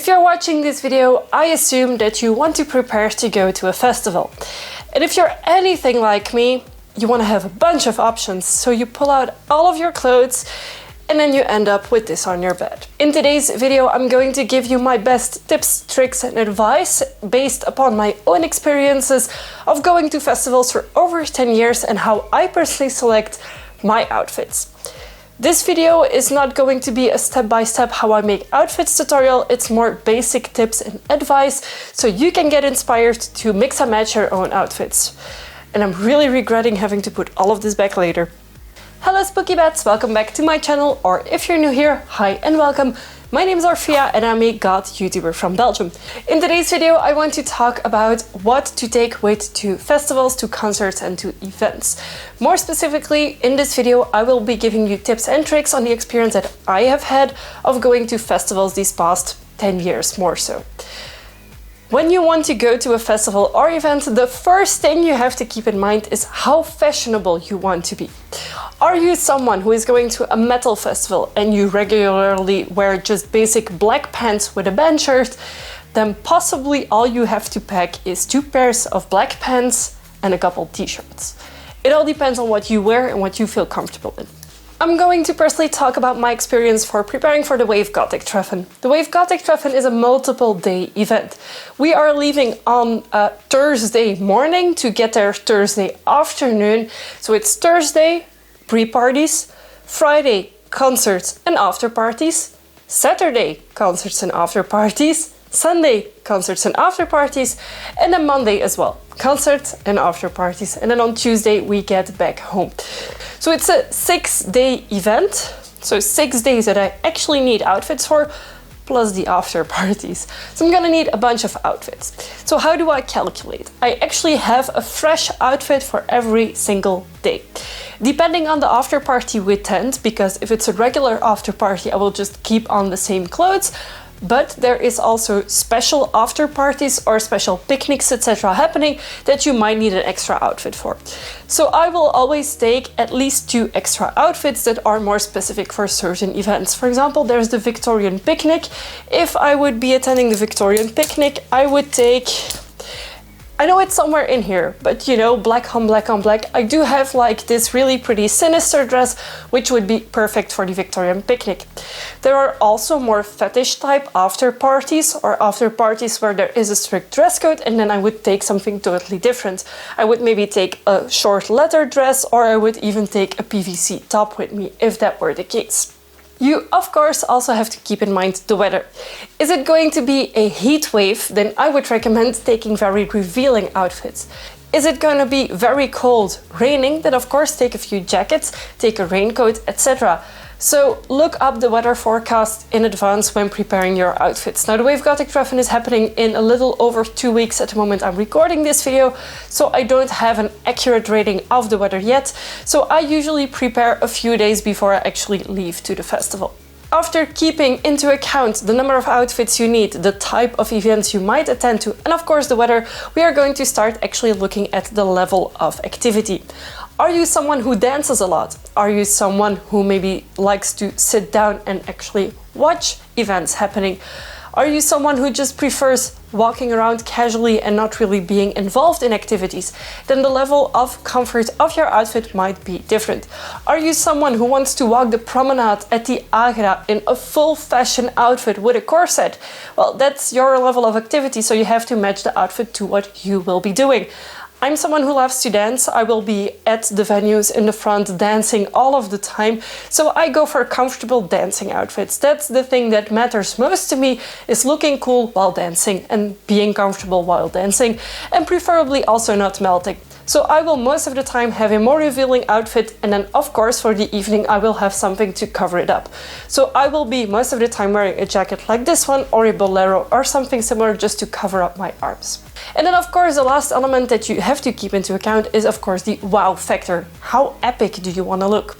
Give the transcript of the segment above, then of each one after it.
If you're watching this video, I assume that you want to prepare to go to a festival. And if you're anything like me, you want to have a bunch of options, so you pull out all of your clothes and then you end up with this on your bed. In today's video, I'm going to give you my best tips, tricks and advice based upon my own experiences of going to festivals for over 10 years and how I personally select my outfits. This video is not going to be a step-by-step how I make outfits tutorial, it's more basic tips and advice so you can get inspired to mix and match your own outfits. And I'm really regretting having to put all of this back later. Hello Spooky Bats, welcome back to my channel, or if you're new here, hi and welcome. My name is Orphea and I'm a Goth YouTuber from Belgium. In today's video I want to talk about what to take with to festivals, to concerts and to events. More specifically, in this video I will be giving you tips and tricks on the experience that I have had of going to festivals these past 10 years more so. When you want to go to a festival or event, the first thing you have to keep in mind is how fashionable you want to be. Are you someone who is going to a metal festival and you regularly wear just basic black pants with a band shirt? Then possibly all you have to pack is 2 pairs of black pants and a couple t-shirts. It all depends on what you wear and what you feel comfortable in. I'm going to personally talk about my experience for preparing for the Wave Gothic Treffen. The Wave Gothic Treffen is a multiple day event. We are leaving on Thursday morning to get there Thursday afternoon. So it's Thursday, pre-parties, Friday, concerts and after parties, Saturday, concerts and after parties, Sunday, concerts and after parties, and then Monday as well, concerts and after parties, and then on Tuesday we get back home. So it's a 6-day event, so 6 days that I actually need outfits for, plus the after parties. So I'm gonna need a bunch of outfits. So how do I calculate? I actually have a fresh outfit for every single day. Depending on the after party we attend, because if it's a regular after party, I will just keep on the same clothes. But there is also special after parties or special picnics, etc. happening that you might need an extra outfit for. So I will always take at least 2 extra outfits that are more specific for certain events. For example, there's the Victorian picnic. If I would be attending the Victorian picnic, I would take, I know it's somewhere in here, but you know, black on black on black. I do have like this really pretty sinister dress, which would be perfect for the Victorian picnic. There are also more fetish type after parties or after parties where there is a strict dress code, and then I would take something totally different. I would maybe take a short leather dress, or I would even take a PVC top with me if that were the case. You, of course, also have to keep in mind the weather. Is it going to be a heat wave? Then I would recommend taking very revealing outfits. Is it going to be very cold, raining? Then of course take a few jackets, take a raincoat, etc. So look up the weather forecast in advance when preparing your outfits. Now the Wave Gothic Treffen is happening in a little over 2 weeks at the moment I'm recording this video, so I don't have an accurate rating of the weather yet. So I usually prepare a few days before I actually leave to the festival. After keeping into account the number of outfits you need, the type of events you might attend to, and of course the weather, we are going to start actually looking at the level of activity. Are you someone who dances a lot? Are you someone who maybe likes to sit down and actually watch events happening? Are you someone who just prefers walking around casually and not really being involved in activities? Then the level of comfort of your outfit might be different. Are you someone who wants to walk the promenade at the Agra in a full fashion outfit with a corset? Well, that's your level of activity, so you have to match the outfit to what you will be doing. I'm someone who loves to dance. I will be at the venues in the front dancing all of the time, so I go for comfortable dancing outfits. That's the thing that matters most to me, is looking cool while dancing and being comfortable while dancing, and preferably also not melting. So I will most of the time have a more revealing outfit, and then of course for the evening I will have something to cover it up. So I will be most of the time wearing a jacket like this one or a bolero or something similar just to cover up my arms. And then of course the last element that you have to keep into account is of course the wow factor. How epic do you want to look?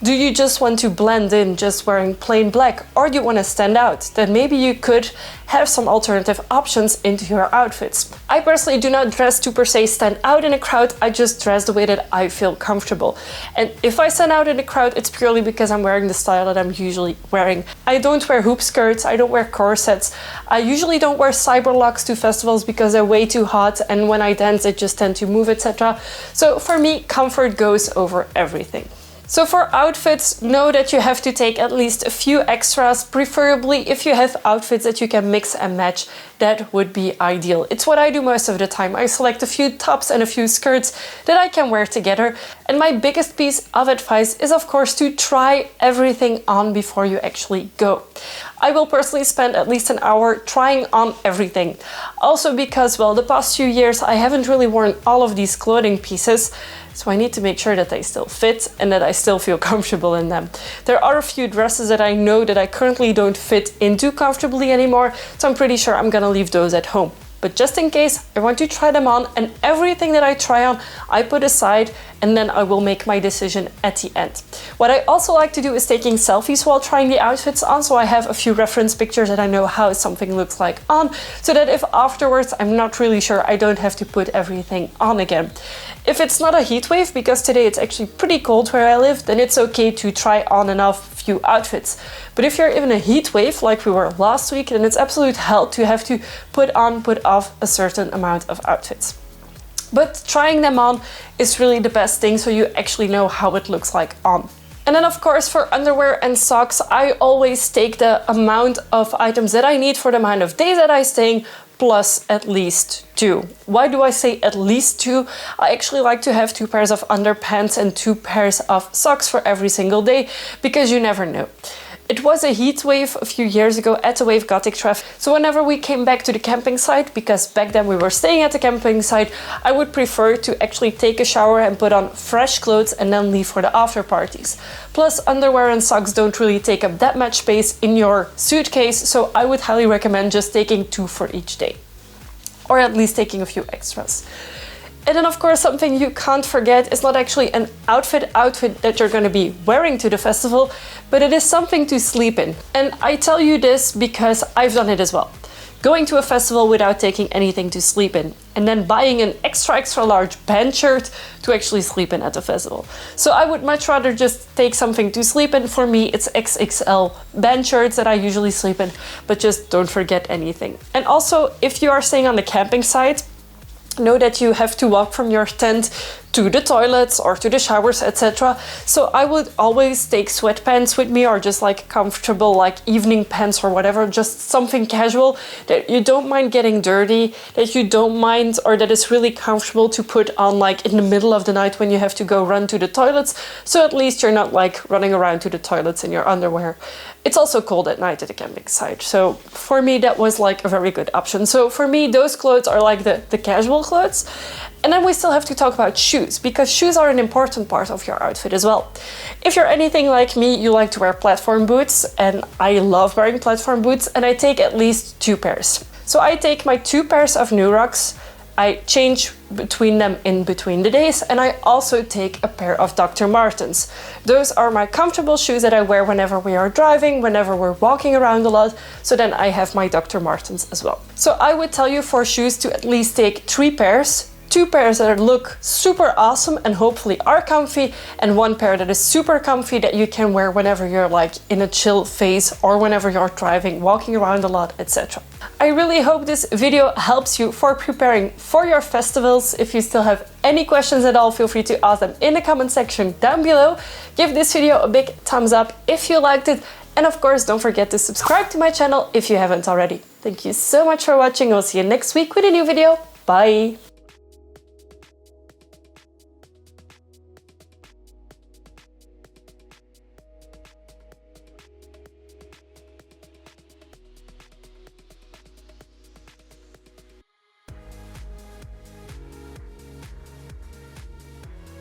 Do you just want to blend in just wearing plain black, or do you want to stand out? Then maybe you could have some alternative options into your outfits. I personally do not dress to per se stand out in a crowd, I just dress the way that I feel comfortable. And if I stand out in a crowd, it's purely because I'm wearing the style that I'm usually wearing. I don't wear hoop skirts, I don't wear corsets, I usually don't wear cyber locks to festivals because they're way too hot, and when I dance it just tend to move, etc. So for me, comfort goes over everything. So for outfits, know that you have to take at least a few extras, preferably if you have outfits that you can mix and match, that would be ideal. It's what I do most of the time. I select a few tops and a few skirts that I can wear together. And my biggest piece of advice is of course to try everything on before you actually go. I will personally spend at least an hour trying on everything. Also because, well, the past few years I haven't really worn all of these clothing pieces, so I need to make sure that they still fit and that I still feel comfortable in them. There are a few dresses that I know that I currently don't fit into comfortably anymore, so I'm pretty sure I'm gonna leave those at home. But just in case, I want to try them on, and everything that I try on, I put aside, and then I will make my decision at the end. What I also like to do is taking selfies while trying the outfits on, so I have a few reference pictures that I know how something looks like on, so that if afterwards I'm not really sure, I don't have to put everything on again. If it's not a heat wave, because today it's actually pretty cold where I live, then it's okay to try on and off few outfits. But if you're in a heat wave like we were last week, then it's absolute hell to have to put on, put off a certain amount of outfits. But trying them on is really the best thing, so you actually know how it looks like on. And then of course for underwear and socks, I always take the amount of items that I need for the amount of days that I'm staying, plus at least 2. Why do I say at least 2? I actually like to have 2 pairs of underpants and 2 pairs of socks for every single day, because you never know. It was a heat wave a few years ago at the Wave Gothic Tref, so whenever we came back to the camping site, because back then we were staying at the camping site, I would prefer to actually take a shower and put on fresh clothes and then leave for the after parties. Plus, underwear and socks don't really take up that much space in your suitcase, so I would highly recommend just taking 2 for each day. Or at least taking a few extras. And then of course something you can't forget is not actually an outfit that you're going to be wearing to the festival, but it is something to sleep in. And I tell you this because I've done it as well. Going to a festival without taking anything to sleep in, and then buying an extra large band shirt to actually sleep in at the festival. So I would much rather just take something to sleep in. For me it's XXL band shirts that I usually sleep in, but just don't forget anything. And also, if you are staying on the camping site, know that you have to walk from your tent to the toilets or to the showers, etc. So I would always take sweatpants with me, or just like comfortable like evening pants or whatever, just something casual that you don't mind getting dirty, that you don't mind, or that is really comfortable to put on like in the middle of the night when you have to go run to the toilets, so at least you're not like running around to the toilets in your underwear. It's also cold at night at the camping site, so for me that was like a very good option. So for me those clothes are like the casual clothes. And then we still have to talk about shoes, because shoes are an important part of your outfit as well. If you're anything like me, you like to wear platform boots, and I love wearing platform boots, and I take at least 2 pairs. So I take my 2 pairs of New Rocks, I change between them in between the days, and I also take a pair of Dr. Martens. Those are my comfortable shoes that I wear whenever we are driving, whenever we're walking around a lot, so then I have my Dr. Martens as well. So I would tell you for shoes to at least take 3 pairs. 2 pairs that look super awesome and hopefully are comfy, and 1 pair that is super comfy that you can wear whenever you're like in a chill phase, or whenever you're driving, walking around a lot, etc. I really hope this video helps you for preparing for your festivals. If you still have any questions at all, feel free to ask them in the comment section down below. Give this video a big thumbs up if you liked it, and of course don't forget to subscribe to my channel if you haven't already. Thank you so much for watching. I'll see you next week with a new video. Bye!